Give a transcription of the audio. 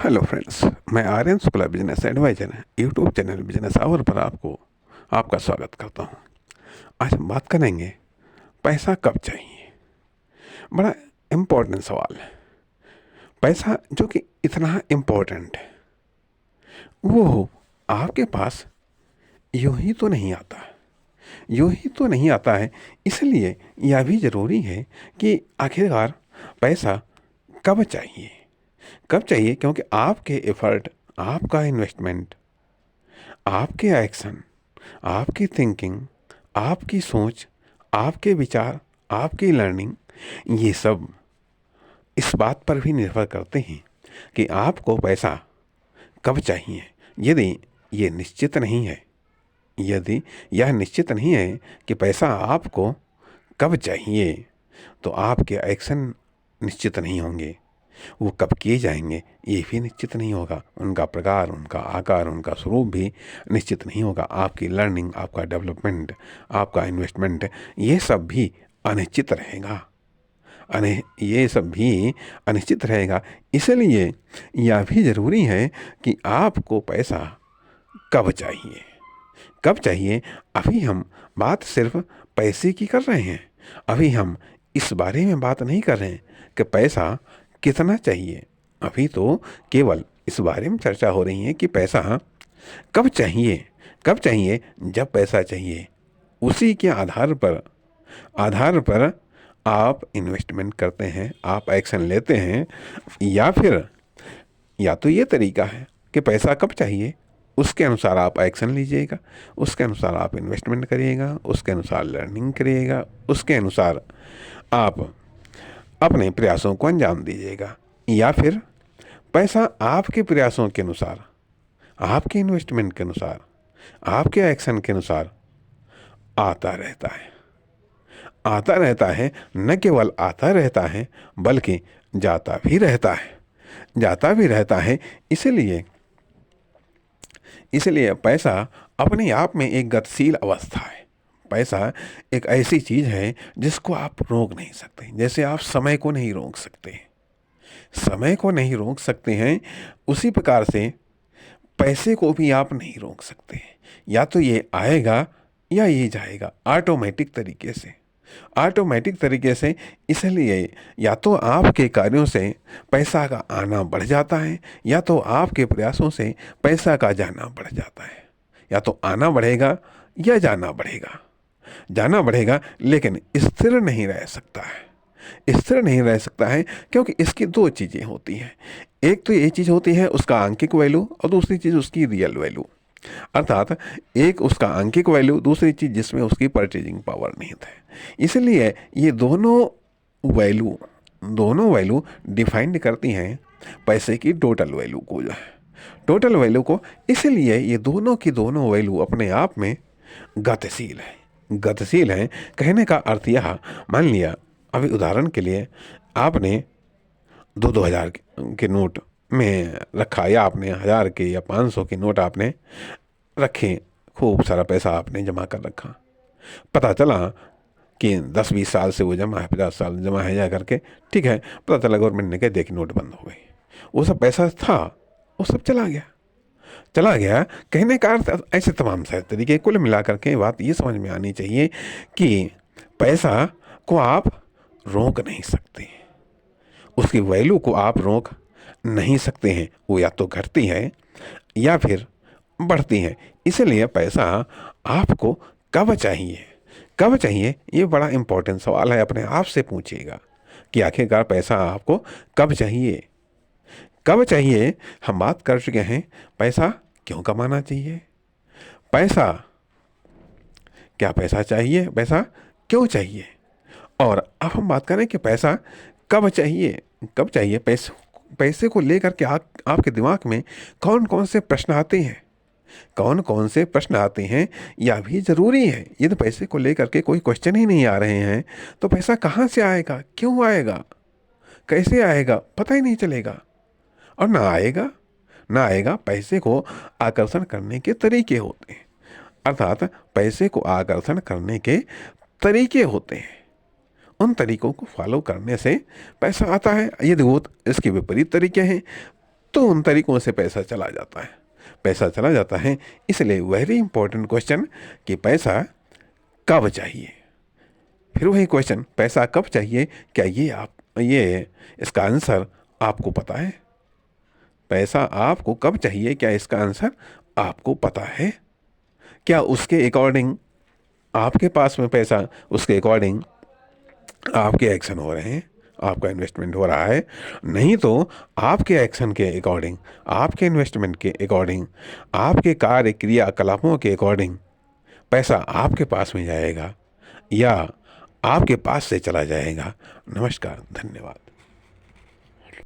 Hello friends, मैं Aryan Shukla business adviser YouTube channel business hour पर आपको आपका स्वागत करता हूं। आज हम बात करेंगे पैसा कब चाहिए। बड़ा इम्पोर्टेंट सवाल है। पैसा जो कि इतना इम्पोर्टेंट है वो आपके पास यूं ही तो नहीं आता। यूं ही तो नहीं आता है। इसलिए यह भी ज़रूरी है कि आखिरकार पैसा कब चाहिए। कब चाहिए, क्योंकि आपके एफर्ट, आपका इन्वेस्टमेंट, आपके एक्शन, आपकी थिंकिंग, आपकी सोच, आपके विचार, आपकी लर्निंग, ये सब इस बात पर भी निर्भर करते हैं कि आपको पैसा कब चाहिए। यदि ये निश्चित नहीं है, यदि यह निश्चित नहीं है कि पैसा आपको कब चाहिए, तो आपके एक्शन निश्चित नहीं होंगे। वो कब किए जाएंगे ये भी निश्चित नहीं होगा। उनका प्रकार, उनका आकार, उनका स्वरूप भी निश्चित नहीं होगा। आपकी लर्निंग, आपका डेवलपमेंट, आपका इन्वेस्टमेंट, ये सब भी अनिश्चित रहेगा। ये सब भी अनिश्चित रहेगा। इसलिए यह भी ज़रूरी है कि आपको पैसा कब चाहिए। कब चाहिए, अभी हम बात सिर्फ पैसे की कर रहे हैं। अभी हम इस बारे में बात नहीं कर रहे हैं कि पैसा कितना चाहिए। अभी तो केवल इस बारे में चर्चा हो रही है कि पैसा कब चाहिए। कब चाहिए? जब पैसा चाहिए उसी के आधार पर आप इन्वेस्टमेंट करते हैं, आप एक्शन लेते हैं। या फिर या तो ये तरीका है कि पैसा कब चाहिए उसके अनुसार आप एक्शन लीजिएगा, उसके अनुसार आप इन्वेस्टमेंट करिएगा, उसके अनुसार लर्निंग करिएगा, उसके अनुसार आप अपने प्रयासों को अंजाम दीजिएगा। या फिर पैसा आपके प्रयासों के अनुसार, आपके इन्वेस्टमेंट के अनुसार, आपके एक्शन के अनुसार आता रहता है। आता रहता है, न केवल आता रहता है बल्कि जाता भी रहता है। जाता भी रहता है। इसलिए इसलिए पैसा अपने आप में एक गतिशील अवस्था है। पैसा एक ऐसी चीज़ है जिसको आप रोक नहीं सकते। जैसे आप समय को नहीं रोक सकते, समय को नहीं रोक सकते हैं, उसी प्रकार से पैसे को भी आप नहीं रोक सकते हैं। या तो ये आएगा या ये जाएगा ऑटोमेटिक तरीके से, ऑटोमेटिक तरीके से। इसलिए या तो आपके कार्यों से पैसा का आना बढ़ जाता है, या तो आपके प्रयासों से पैसा का जाना बढ़ जाता है। या तो आना बढ़ेगा या जाना बढ़ेगा। जाना बढ़ेगा लेकिन स्थिर नहीं रह सकता है। स्थिर नहीं रह सकता है क्योंकि इसकी दो चीज़ें होती हैं। एक तो ये चीज़ होती है उसका आंकिक वैल्यू, और दूसरी चीज़ उसकी रियल वैल्यू। अर्थात एक उसका आंकिक वैल्यू, दूसरी चीज़ जिसमें उसकी परचेजिंग पावर नहीं है। इसलिए ये दोनों वैल्यू डिफाइंड करती हैं पैसे की टोटल वैल्यू को, जो है टोटल वैल्यू को। इसलिए ये दोनों की दोनों वैल्यू अपने आप में गतिशील है। गतिशील है कहने का अर्थ यह, मान लिया अभी उदाहरण के लिए आपने 2-2 हज़ार के नोट में रखा, या आपने 1,000 के या 500 के नोट आपने रखे, खूब सारा पैसा आपने जमा कर रखा। पता चला कि 10-20 साल से वो जमा है, 50 साल जमा है जा करके, ठीक है। पता चला गवर्नमेंट ने कहा देखिए नोट बंद हो गई। वो सब पैसा था, वो सब चला गया। कहने का अर्थ ऐसे तमाम सारे तरीके, कुल मिला करके बात ये समझ में आनी चाहिए कि पैसा को आप रोक नहीं सकते, उसकी वैल्यू को आप रोक नहीं सकते हैं। वो या तो घटती है या फिर बढ़ती है। इसलिए पैसा आपको कब चाहिए, कब चाहिए, ये बड़ा इम्पोर्टेंट सवाल है। अपने आप से पूछिएगा कि आखिरकार पैसा आपको कब चाहिए। कब चाहिए हम बात कर चुके हैं। पैसा क्यों कमाना चाहिए, पैसा क्या पैसा चाहिए, पैसा क्यों चाहिए, और अब हम बात करें कि पैसा कब चाहिए। कब चाहिए पैसे को लेकर के आपके दिमाग में कौन कौन से प्रश्न आते हैं, कौन कौन से प्रश्न आते हैं, यह भी ज़रूरी है। यदि पैसे को लेकर के कोई क्वेश्चन ही नहीं आ रहे हैं तो पैसा कहाँ से आएगा, क्यों आएगा, कैसे आएगा, पता ही नहीं चलेगा। और ना आएगा पैसे को आकर्षण करने के तरीके होते हैं। अर्थात पैसे को आकर्षण करने के तरीके होते हैं। उन तरीकों को फॉलो करने से पैसा आता है। यदि वो इसके विपरीत तरीके हैं, तो उन तरीकों से पैसा चला जाता है, पैसा चला जाता है। इसलिए वेरी इंपॉर्टेंट क्वेश्चन कि पैसा कब चाहिए। फिर वही क्वेश्चन, पैसा कब चाहिए, क्या ये इसका आंसर आपको पता है? पैसा आपको कब चाहिए, क्या इसका आंसर आपको पता है? क्या उसके अकॉर्डिंग आपके पास में पैसा, उसके अकॉर्डिंग आपके एक्शन हो रहे हैं, आपका इन्वेस्टमेंट हो रहा है? नहीं तो आपके एक्शन के अकॉर्डिंग, आपके इन्वेस्टमेंट के अकॉर्डिंग, आपके कार्य क्रियाकलापों के अकॉर्डिंग पैसा आपके पास में जाएगा या आपके पास से चला जाएगा। नमस्कार, धन्यवाद।